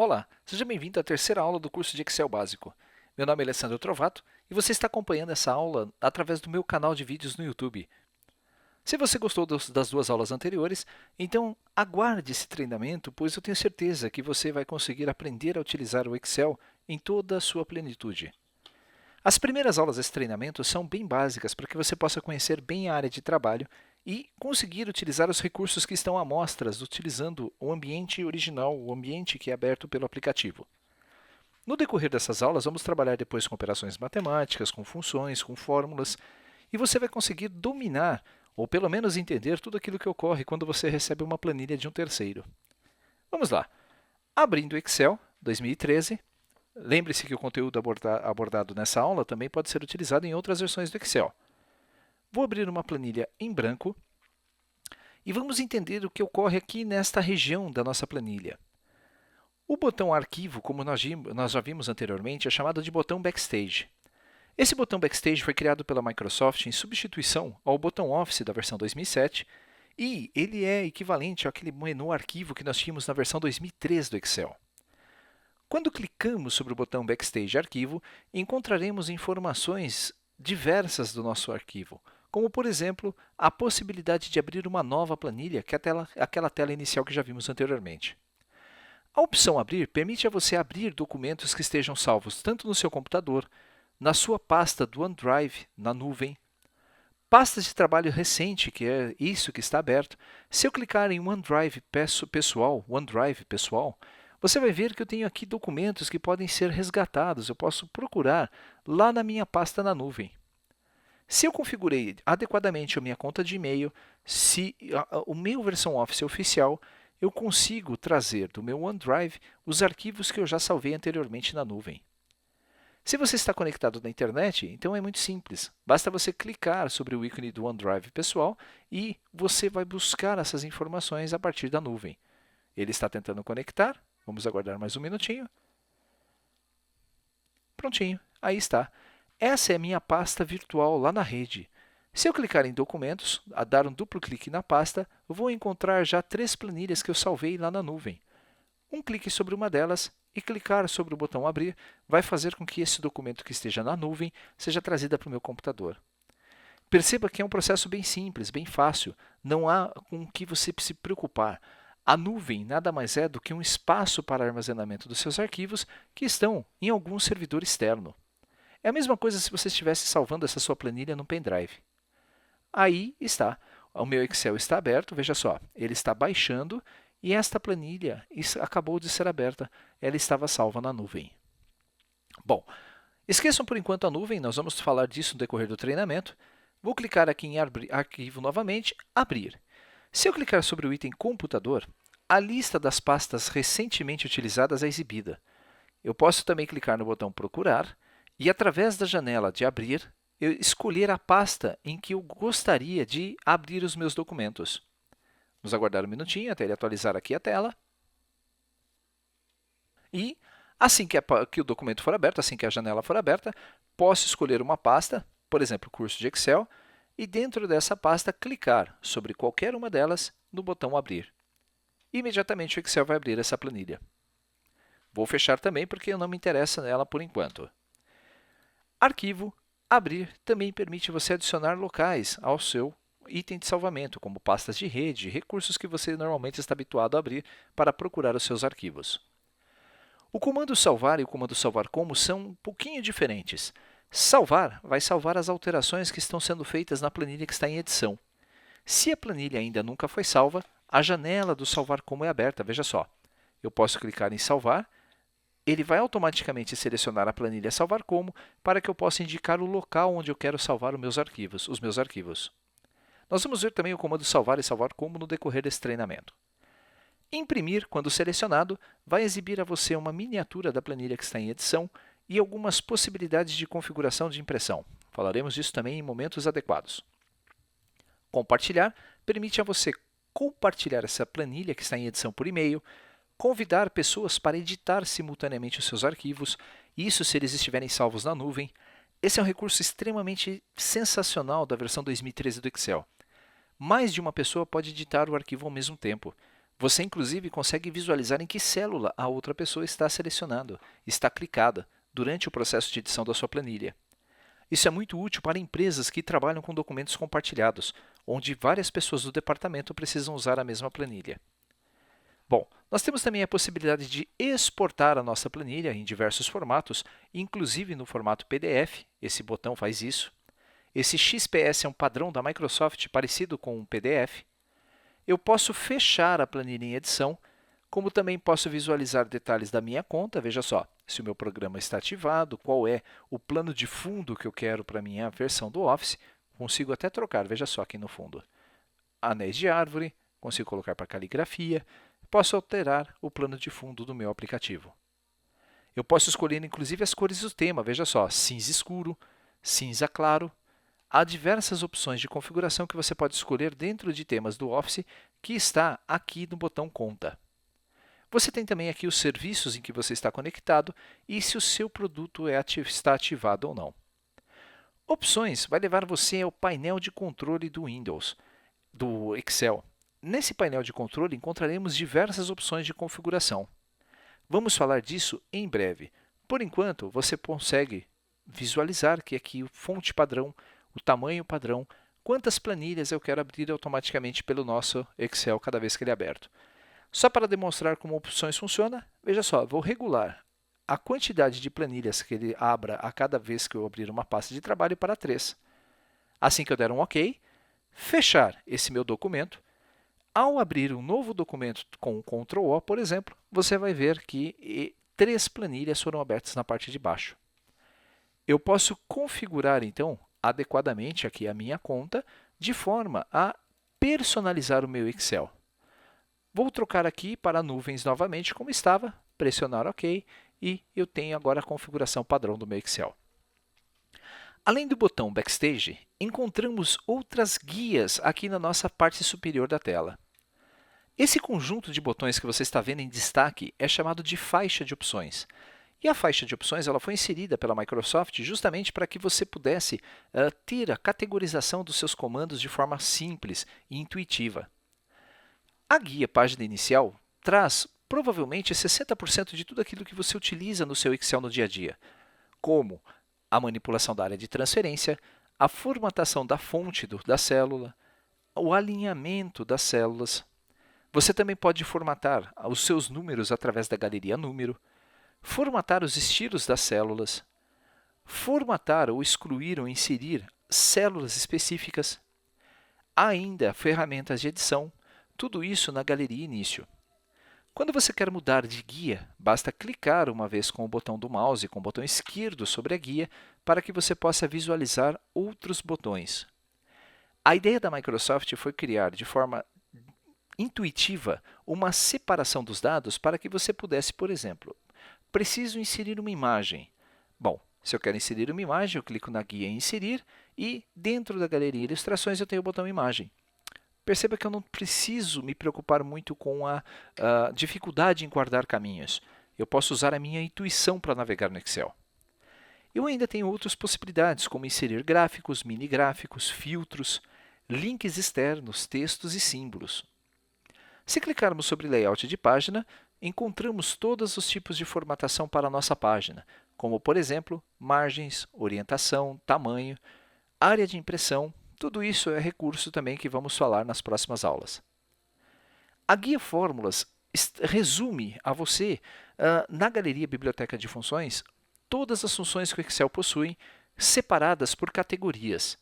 Olá, seja bem-vindo à terceira aula do curso de Excel básico. Meu nome é Alessandro Trovato e você está acompanhando essa aula através do meu canal de vídeos no YouTube. Se você gostou das duas aulas anteriores, então aguarde esse treinamento, pois eu tenho certeza que você vai conseguir aprender a utilizar o Excel em toda a sua plenitude. As primeiras aulas desse treinamento são bem básicas para que você possa conhecer bem a área de trabalho e conseguir utilizar os recursos que estão à mostras utilizando o ambiente original, o ambiente que é aberto pelo aplicativo. No decorrer dessas aulas, vamos trabalhar depois com operações matemáticas, com funções, com fórmulas, e você vai conseguir dominar, ou pelo menos entender, tudo aquilo que ocorre quando você recebe uma planilha de um terceiro. Vamos lá. Abrindo o Excel 2013, lembre-se que o conteúdo abordado nessa aula também pode ser utilizado em outras versões do Excel. Vou abrir uma planilha em branco e vamos entender o que ocorre aqui nesta região da nossa planilha. O botão Arquivo, como nós já vimos anteriormente, é chamado de botão Backstage. Esse botão Backstage foi criado pela Microsoft em substituição ao botão Office da versão 2007 e ele é equivalente àquele menu Arquivo que nós tínhamos na versão 2003 do Excel. Quando clicamos sobre o botão Backstage Arquivo, encontraremos informações diversas do nosso arquivo, como, por exemplo, a possibilidade de abrir uma nova planilha, que é aquela tela inicial que já vimos anteriormente. A opção Abrir permite a você abrir documentos que estejam salvos tanto no seu computador, na sua pasta do OneDrive, na nuvem, pastas de trabalho recente, que é isso que está aberto. Se eu clicar em OneDrive pessoal, você vai ver que eu tenho aqui documentos que podem ser resgatados. Eu posso procurar lá na minha pasta na nuvem. Se eu configurei adequadamente a minha conta de e-mail, se o meu versão Office é oficial, eu consigo trazer do meu OneDrive os arquivos que eu já salvei anteriormente na nuvem. Se você está conectado na internet, então é muito simples. Basta você clicar sobre o ícone do OneDrive pessoal e você vai buscar essas informações a partir da nuvem. Ele está tentando conectar. Vamos aguardar mais um minutinho. Prontinho, aí está. Essa é a minha pasta virtual lá na rede. Se eu clicar em Documentos, a dar um duplo clique na pasta, vou encontrar já 3 planilhas que eu salvei lá na nuvem. Um clique sobre uma delas e clicar sobre o botão Abrir vai fazer com que esse documento que esteja na nuvem seja trazido para o meu computador. Perceba que é um processo bem simples, bem fácil, não há com o que você se preocupar. A nuvem nada mais é do que um espaço para armazenamento dos seus arquivos que estão em algum servidor externo. É a mesma coisa se você estivesse salvando essa sua planilha no pendrive. Aí está. O meu Excel está aberto, veja só, ele está baixando e esta planilha acabou de ser aberta, ela estava salva na nuvem. Bom, esqueçam por enquanto a nuvem, nós vamos falar disso no decorrer do treinamento. Vou clicar aqui em Arquivo novamente, Abrir. Se eu clicar sobre o item Computador, a lista das pastas recentemente utilizadas é exibida. Eu posso também clicar no botão Procurar e, através da janela de Abrir, eu escolher a pasta em que eu gostaria de abrir os meus documentos. Vamos aguardar um minutinho até ele atualizar aqui a tela. E, assim que o documento for aberto, assim que a janela for aberta, posso escolher uma pasta, por exemplo, curso de Excel, e dentro dessa pasta clicar sobre qualquer uma delas no botão Abrir. Imediatamente o Excel vai abrir essa planilha. Vou fechar também porque não me interessa nela por enquanto. Arquivo, Abrir também permite você adicionar locais ao seu item de salvamento, como pastas de rede, recursos que você normalmente está habituado a abrir para procurar os seus arquivos. O comando salvar e o comando salvar como são um pouquinho diferentes. Salvar vai salvar as alterações que estão sendo feitas na planilha que está em edição. Se a planilha ainda nunca foi salva, a janela do salvar como é aberta, veja só. Eu posso clicar em salvar, ele vai automaticamente selecionar a planilha salvar como para que eu possa indicar o local onde eu quero salvar os meus arquivos. Nós vamos ver também o comando salvar e salvar como no decorrer desse treinamento. Imprimir, quando selecionado, vai exibir a você uma miniatura da planilha que está em edição e algumas possibilidades de configuração de impressão. Falaremos disso também em momentos adequados. Compartilhar permite a você compartilhar essa planilha que está em edição por e-mail, convidar pessoas para editar simultaneamente os seus arquivos, isso se eles estiverem salvos na nuvem. Esse é um recurso extremamente sensacional da versão 2013 do Excel. Mais de uma pessoa pode editar o arquivo ao mesmo tempo. Você, inclusive, consegue visualizar em que célula a outra pessoa está selecionando, está clicada, durante o processo de edição da sua planilha. Isso é muito útil para empresas que trabalham com documentos compartilhados, onde várias pessoas do departamento precisam usar a mesma planilha. Bom, nós temos também a possibilidade de exportar a nossa planilha em diversos formatos, inclusive no formato PDF, esse botão faz isso. Esse XPS é um padrão da Microsoft parecido com um PDF. Eu posso fechar a planilha em edição, como também posso visualizar detalhes da minha conta, veja só, se o meu programa está ativado, qual é o plano de fundo que eu quero para a minha versão do Office, consigo até trocar, veja só aqui no fundo. Anéis de árvore, consigo colocar para caligrafia, posso alterar o plano de fundo do meu aplicativo. Eu posso escolher inclusive as cores do tema, veja só, cinza escuro, cinza claro. Há diversas opções de configuração que você pode escolher dentro de temas do Office, que está aqui no botão Conta. Você tem também aqui os serviços em que você está conectado e se o seu produto está ativado ou não. Opções vai levar você ao painel de controle do Windows, do Excel. Nesse painel de controle encontraremos diversas opções de configuração. Vamos falar disso em breve. Por enquanto, você consegue visualizar que aqui o fonte padrão, o tamanho padrão, quantas planilhas eu quero abrir automaticamente pelo nosso Excel cada vez que ele é aberto. Só para demonstrar como opções funciona, veja só, vou regular a quantidade de planilhas que ele abra a cada vez que eu abrir uma pasta de trabalho para 3. Assim que eu der um OK, fechar esse meu documento. Ao abrir um novo documento com Ctrl O, por exemplo, você vai ver que 3 planilhas foram abertas na parte de baixo. Eu posso configurar, então, adequadamente aqui a minha conta, de forma a personalizar o meu Excel. Vou trocar aqui para nuvens novamente como estava, pressionar OK e eu tenho agora a configuração padrão do meu Excel. Além do botão Backstage, encontramos outras guias aqui na nossa parte superior da tela. Esse conjunto de botões que você está vendo em destaque é chamado de faixa de opções. E a faixa de opções ela foi inserida pela Microsoft justamente para que você pudesse ter a categorização dos seus comandos de forma simples e intuitiva. A guia página inicial traz provavelmente 60% de tudo aquilo que você utiliza no seu Excel no dia a dia, como a manipulação da área de transferência, a formatação da fonte da célula, o alinhamento das células. Você também pode formatar os seus números através da galeria Número, formatar os estilos das células, formatar ou excluir ou inserir células específicas, ainda ferramentas de edição, tudo isso na galeria Início. Quando você quer mudar de guia, basta clicar uma vez com o botão do mouse, com o botão esquerdo sobre a guia, para que você possa visualizar outros botões. A ideia da Microsoft foi criar de forma intuitiva uma separação dos dados para que você pudesse, por exemplo, preciso inserir uma imagem. Bom, se eu quero inserir uma imagem, eu clico na guia em Inserir e dentro da galeria Ilustrações eu tenho o botão Imagem. Perceba que eu não preciso me preocupar muito com a dificuldade em guardar caminhos. Eu posso usar a minha intuição para navegar no Excel. Eu ainda tenho outras possibilidades, como inserir gráficos, mini gráficos, filtros, links externos, textos e símbolos. Se clicarmos sobre Layout de página, encontramos todos os tipos de formatação para a nossa página, como, por exemplo, margens, orientação, tamanho, área de impressão. Tudo isso é recurso também que vamos falar nas próximas aulas. A guia Fórmulas resume a você, na galeria Biblioteca de Funções, todas as funções que o Excel possui, separadas por categorias.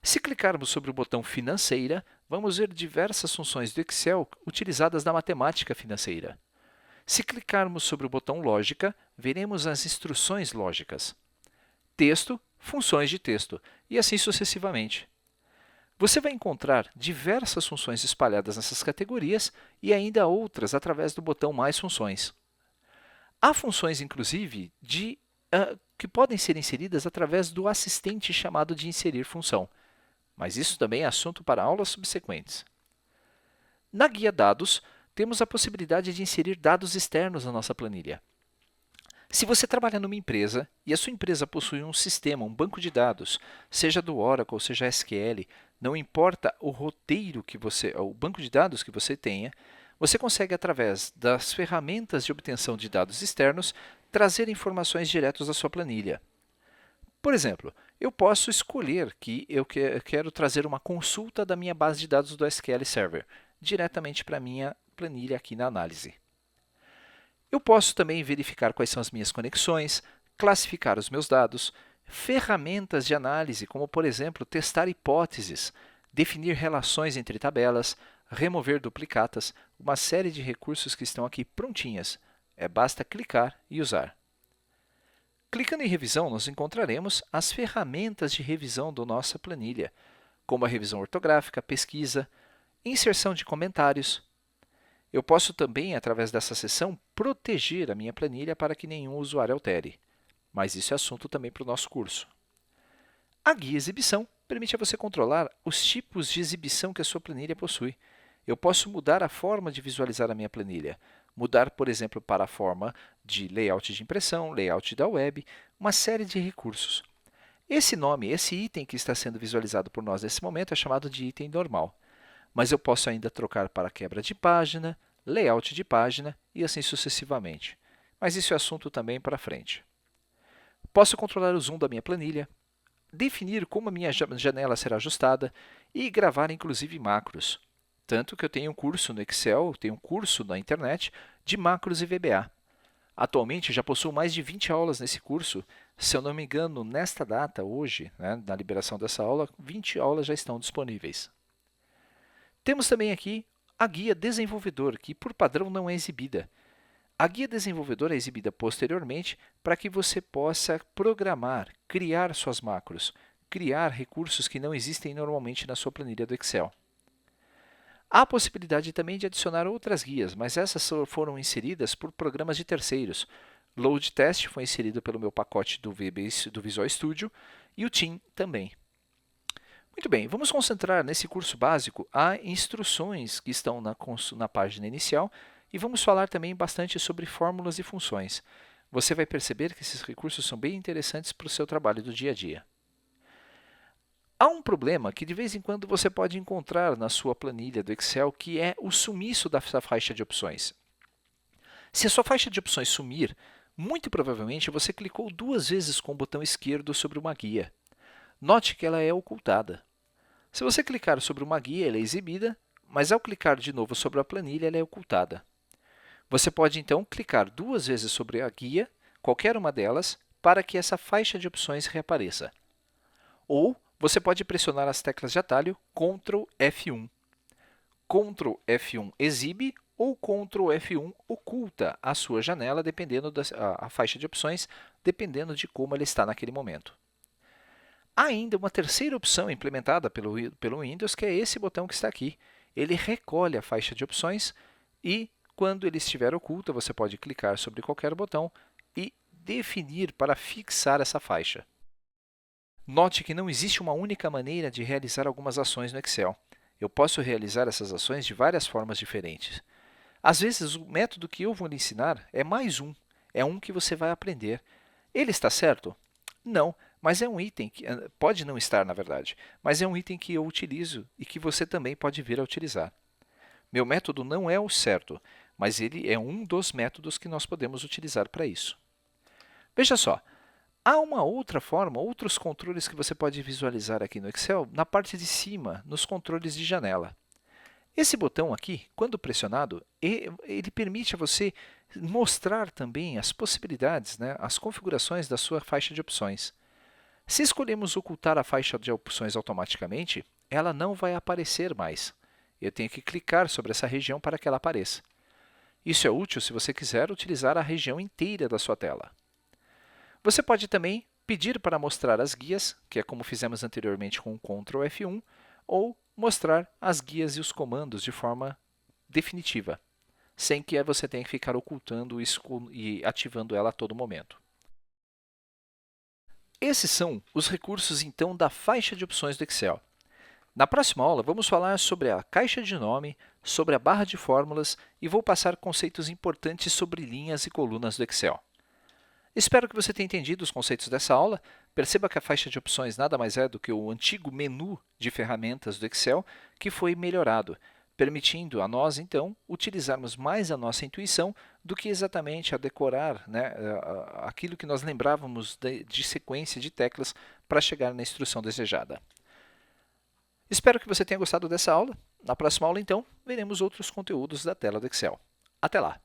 Se clicarmos sobre o botão Financeira, vamos ver diversas funções do Excel utilizadas na matemática financeira. Se clicarmos sobre o botão Lógica, veremos as instruções lógicas. Texto, funções de texto, e assim sucessivamente. Você vai encontrar diversas funções espalhadas nessas categorias e ainda outras através do botão Mais Funções. Há funções, inclusive, que podem ser inseridas através do assistente chamado de Inserir Função, mas isso também é assunto para aulas subsequentes. Na guia Dados, temos a possibilidade de inserir dados externos na nossa planilha. Se você trabalha numa empresa e a sua empresa possui um sistema, um banco de dados, seja do Oracle, seja SQL, não importa o roteiro o banco de dados que você tenha, você consegue, através das ferramentas de obtenção de dados externos, trazer informações diretas da sua planilha. Por exemplo, eu posso escolher que eu quero trazer uma consulta da minha base de dados do SQL Server diretamente para a minha planilha aqui na análise. Eu posso também verificar quais são as minhas conexões, classificar os meus dados, ferramentas de análise, como, por exemplo, testar hipóteses, definir relações entre tabelas, remover duplicatas, uma série de recursos que estão aqui prontinhas. Basta clicar e usar. Clicando em revisão, nós encontraremos as ferramentas de revisão da nossa planilha, como a revisão ortográfica, pesquisa, inserção de comentários. Eu posso também, através dessa seção, proteger a minha planilha para que nenhum usuário altere. Mas isso é assunto também para o nosso curso. A guia exibição permite a você controlar os tipos de exibição que a sua planilha possui. Eu posso mudar a forma de visualizar a minha planilha. Mudar, por exemplo, para a forma de layout de impressão, layout da web, uma série de recursos. Esse nome, esse item que está sendo visualizado por nós nesse momento é chamado de item normal. Mas eu posso ainda trocar para quebra de página, layout de página e assim sucessivamente. Mas isso é assunto também para frente. Posso controlar o zoom da minha planilha, definir como a minha janela será ajustada e gravar inclusive macros. Tanto que eu tenho um curso no Excel, tenho um curso na internet de macros e VBA. Atualmente já possuo mais de 20 aulas nesse curso. Se eu não me engano, nesta data, hoje, na liberação dessa aula, 20 aulas já estão disponíveis. Temos também aqui a guia desenvolvedor, que por padrão não é exibida. A guia desenvolvedor é exibida posteriormente para que você possa programar, criar suas macros, criar recursos que não existem normalmente na sua planilha do Excel. Há a possibilidade também de adicionar outras guias, mas essas foram inseridas por programas de terceiros. Load Test foi inserido pelo meu pacote do Visual Studio e o Team também. Muito bem, vamos concentrar nesse curso básico as instruções que estão na página inicial e vamos falar também bastante sobre fórmulas e funções. Você vai perceber que esses recursos são bem interessantes para o seu trabalho do dia a dia. Há um problema que de vez em quando você pode encontrar na sua planilha do Excel, que é o sumiço dessa faixa de opções. Se a sua faixa de opções sumir, muito provavelmente você clicou 2 vezes com o botão esquerdo sobre uma guia. Note que ela é ocultada. Se você clicar sobre uma guia, ela é exibida, mas ao clicar de novo sobre a planilha, ela é ocultada. Você pode, então, clicar 2 vezes sobre a guia, qualquer uma delas, para que essa faixa de opções reapareça. Ou você pode pressionar as teclas de atalho Ctrl F1. Ctrl F1 exibe ou Ctrl F1 oculta a sua janela, dependendo a faixa de opções, dependendo de como ela está naquele momento. Há ainda uma terceira opção implementada pelo Windows, que é esse botão que está aqui. Ele recolhe a faixa de opções e, quando ele estiver oculta, você pode clicar sobre qualquer botão e definir para fixar essa faixa. Note que não existe uma única maneira de realizar algumas ações no Excel. Eu posso realizar essas ações de várias formas diferentes. Às vezes, o método que eu vou lhe ensinar é mais um. É um que você vai aprender. Ele está certo? Não, mas é um item que pode não estar, na verdade, mas é um item que eu utilizo e que você também pode vir a utilizar. Meu método não é o certo, mas ele é um dos métodos que nós podemos utilizar para isso. Veja só, há uma outra forma, outros controles que você pode visualizar aqui no Excel na parte de cima, nos controles de janela. Esse botão aqui, quando pressionado, ele permite a você mostrar também as possibilidades, as configurações da sua faixa de opções. Se escolhemos ocultar a faixa de opções automaticamente, ela não vai aparecer mais. Eu tenho que clicar sobre essa região para que ela apareça. Isso é útil se você quiser utilizar a região inteira da sua tela. Você pode também pedir para mostrar as guias, que é como fizemos anteriormente com o Ctrl F1, ou mostrar as guias e os comandos de forma definitiva, sem que você tenha que ficar ocultando isso e ativando ela a todo momento. Esses são os recursos, então, da faixa de opções do Excel. Na próxima aula, vamos falar sobre a caixa de nome, sobre a barra de fórmulas e vou passar conceitos importantes sobre linhas e colunas do Excel. Espero que você tenha entendido os conceitos dessa aula. Perceba que a faixa de opções nada mais é do que o antigo menu de ferramentas do Excel que foi melhorado. permitindo a nós, então, utilizarmos mais a nossa intuição do que exatamente a decorar, né, aquilo que nós lembrávamos de sequência de teclas para chegar na instrução desejada. Espero que você tenha gostado dessa aula. Na próxima aula, então, veremos outros conteúdos da tela do Excel. Até lá!